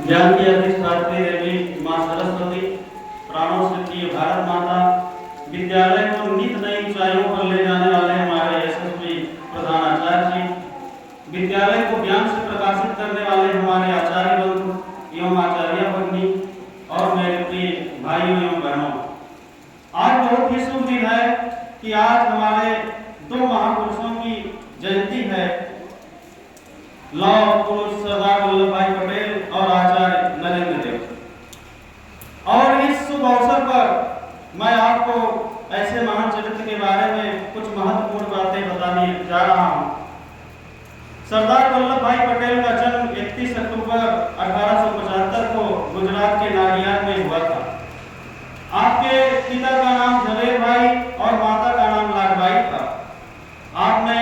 ज्ञान की अधिष्ठात्री देवी माँ सरस्वती, प्राणों से प्रिय भारत माता, विद्यालय को नित नई ऊंचाइयों पर ले जाने वाले हमारे यशस्वी प्रधान आचार्य जी, विद्यालय को ज्ञान से प्रकाशित करने वाले हमारे आचार्य बंधु एवं आचार्य भगिनी और मेरे प्रिय भाइयों एवं बहनों, आज बहुत ही शुभ दिन है कि आज हमारे दो महापुरुषों की जयंती है। लौह पुरुष सरदार वल्लभ भाई पटेल और आचार्य नरेंद्र देव। और इस शुभ अवसर पर मैं आपको ऐसे महान चरित्र के बारे में कुछ महत्वपूर्ण बातें बताने जा रहा हूं। सरदार वल्लभ भाई पटेल का जन्म 31 अक्टूबर 1875 को गुजरात के नाडियाद में हुआ था। आपके पिता का नाम झवेर भाई और माता का नाम लाडबाई था। आपने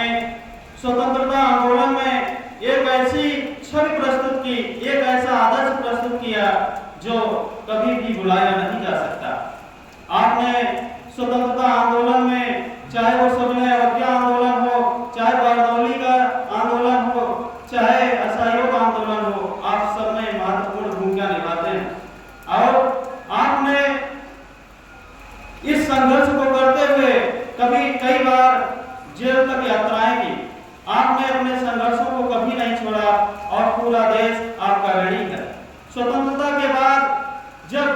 स्वतंत्रता आंदोलन में एक ऐसी छवि प्रस्तुत की, एक ऐसा आदर्श प्रस्तुत किया जो कभी भी भुलाया नहीं जा सकता। आपने स्वतंत्रता आंदोलन में, चाहे वो सविनय अवज्ञा आंदोलन हो, चाहे बारदौली का आंदोलन हो, चाहे असहयोग आंदोलन हो, आप सब में महत्वपूर्ण भूमिका निभाते हैं। और आपने इस संघर्ष को करते हुए कई बार जेल तक यात्राएं की। आपने अपने संघर्षों को कभी नहीं छोड़ा और पूरा देश आपका ऋणी है। स्वतंत्रता के बाद जब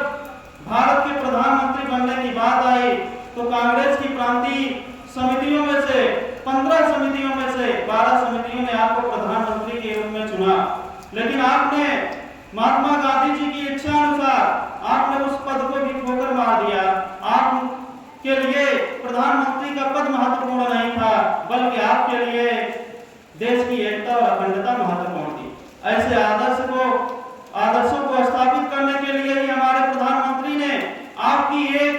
भारत के प्रधानमंत्री बनने की बात आई तो कांग्रेस की प्रांतीय समितियों में से 15 समितियों में से 12 समितियों ने आपको प्रधानमंत्री के रूप में चुना। लेकिन आपने महात्मा गांधी जी की इच्छा अनुसार आपने उस पद को भी ठोकर मार दिया। आप के लिए प्रधानमंत्री का पद महत्वपूर्ण नहीं था, बल्कि आपके लिए देश की एकता और अखंडता महत्वपूर्ण थी। ऐसे आदर्शों को स्थापित करने के लिए ही हमारे प्रधानमंत्री ने आपकी एक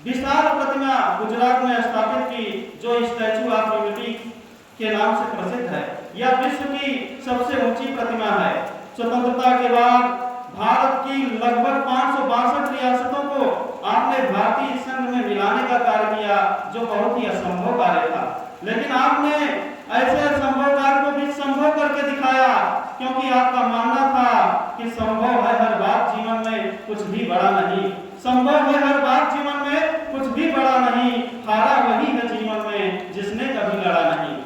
विशाल प्रतिमा गुजरात में स्थापित की, जो स्टैचू ऑफ यूनिटी के नाम से प्रसिद्ध है। यह विश्व की सबसे ऊंची प्रतिमा है। स्वतंत्रता के बाद भारत की लगभग 562 रियासतों को आपने भारतीय संघ में मिलाने का कार्य किया, जो बहुत ही असंभव कार्य था। लेकिन आपने ऐसे असंभव कार्य को भी संभव करके दिखाया, क्योंकि आपका मानना था कि संभव है हर बात जीवन में, कुछ भी बड़ा नहीं। संभव है हर बात जीवन में, कुछ भी बड़ा नहीं। हारा वही है जीवन में जिसने कभी लड़ा नहीं।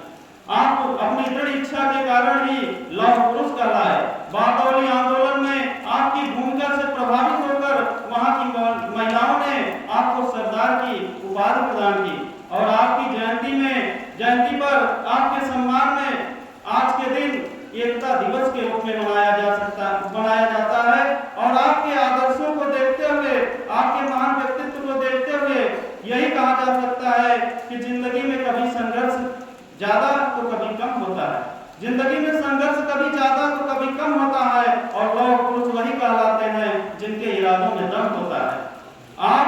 आप अपनी दृढ़ इच्छा के कारण ही लौह पुरुष कहलाए। बारदौली आंदोलन में आपकी भूमिका से प्रभावित होकर वहां की महिलाओं ने आपको सरदार की उपाधि प्रदान की और आपकी जयंती पर आपके सम्मान में आज के दिन एकता दिवस के रूप में मनाया जाता है। और आपके आदर्शों को देखते हुए, आपके महान व्यक्तित्व को देखते हुए यही कहा जा सकता है कि जिंदगी में कभी संघर्ष ज्यादा तो कभी कम होता है। जिंदगी में संघर्ष कभी ज्यादा तो कभी कम होता है और लौह पुरुष वही कहलाते हैं जिनके इरादों में दम होता है। आप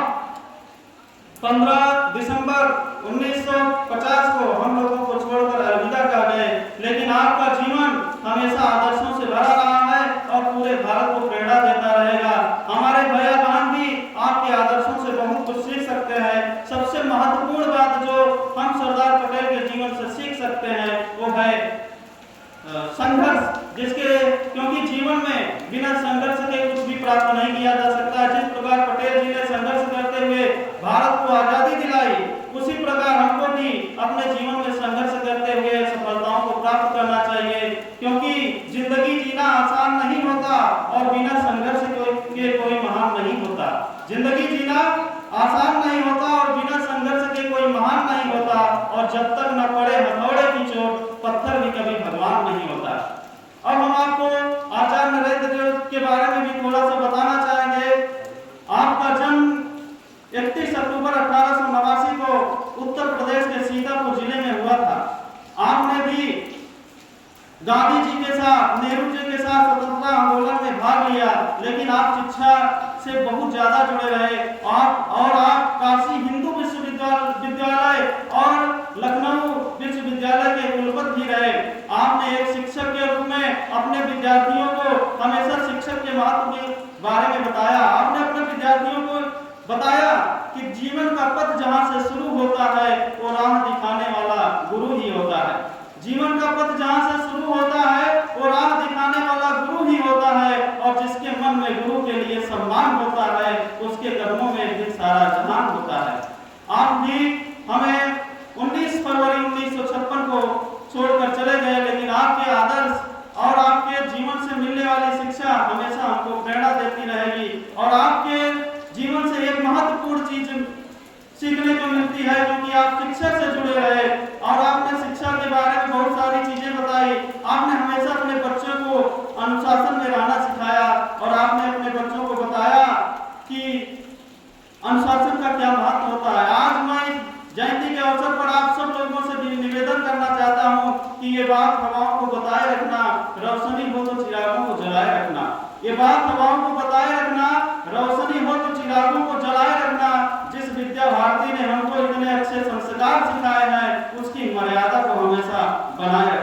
15 दिसंबर 1950 को हम लोगों को छोड़कर अलविदा कह गए, लेकिन आपका जीवन हमेशा आदर्शों से भरा रहा है और पूरे भारत को प्रेरणा देता रहेगा। हमारे भैया बहन भी आपके आदर्शों से बहुत कुछ सीख सकते हैं। सबसे महत्वपूर्ण बात जो हम सरदार पटेल के जीवन से सीख सकते हैं वो है संघर्ष, क्योंकि जीवन में बिना संघर्ष के कुछ भी प्राप्त नहीं किया जा सकता। जिस प्रकार पटेल जी ने संघर्ष करते हुए भारत को आजादी दिलाई, उसी प्रकार हमको भी अपने जीवन में संघर्ष करते हुए सफलताओं को प्राप्त करना चाहिए, क्योंकि जिंदगी जीना आसान नहीं होता और बिना संघर्ष के कोई महान नहीं होता। जिंदगी जीना आसान नहीं होता और बिना संघर्ष के कोई महान नहीं होता। और जब तक न पड़े हथौड़े की चोट, पत्थर भी कभी भगवान नहीं होता। अब हम आपको आचार्य नरेंद्र देव के बारे में भी थोड़ा सा बताना चाहेंगे। आपका जन्म 31 अक्टूबर 1889 को उत्तर प्रदेश के सीतापुर जिले में हुआ था। आपने भी गांधी जी के साथ, नेहरू जी के साथ स्वतंत्रता आंदोलन में भाग लिया, लेकिन आप शिक्षा से बहुत ज्यादा जुड़े रहे। आप काशी हिंदू विश्वविद्यालय और लखनऊ विश्वविद्यालय के कुलपति भी रहे। आपने एक शिक्षक के रूप में अपने विद्यार्थियों को हमेशा शिक्षक के महत्व के बारे में बताया। आपने अपने विद्यार्थियों को बताया कि जीवन का पथ जहां से शुरू होता है वो राह दिखाने वाला गुरु ही होता है। जीवन का पथ जहां से शुरू होता है वो राह दिखाने वाला गुरु ही होता है, और जिस चिरागों को जलाए रखना। ये बात युवाओं को बताए रखना, रोशनी हो तो चिरागों को जलाए रखना। जिस विद्या भारती ने हमको इतने अच्छे संस्कार सिखाए हैं, उसकी मर्यादा को हमेशा बनाए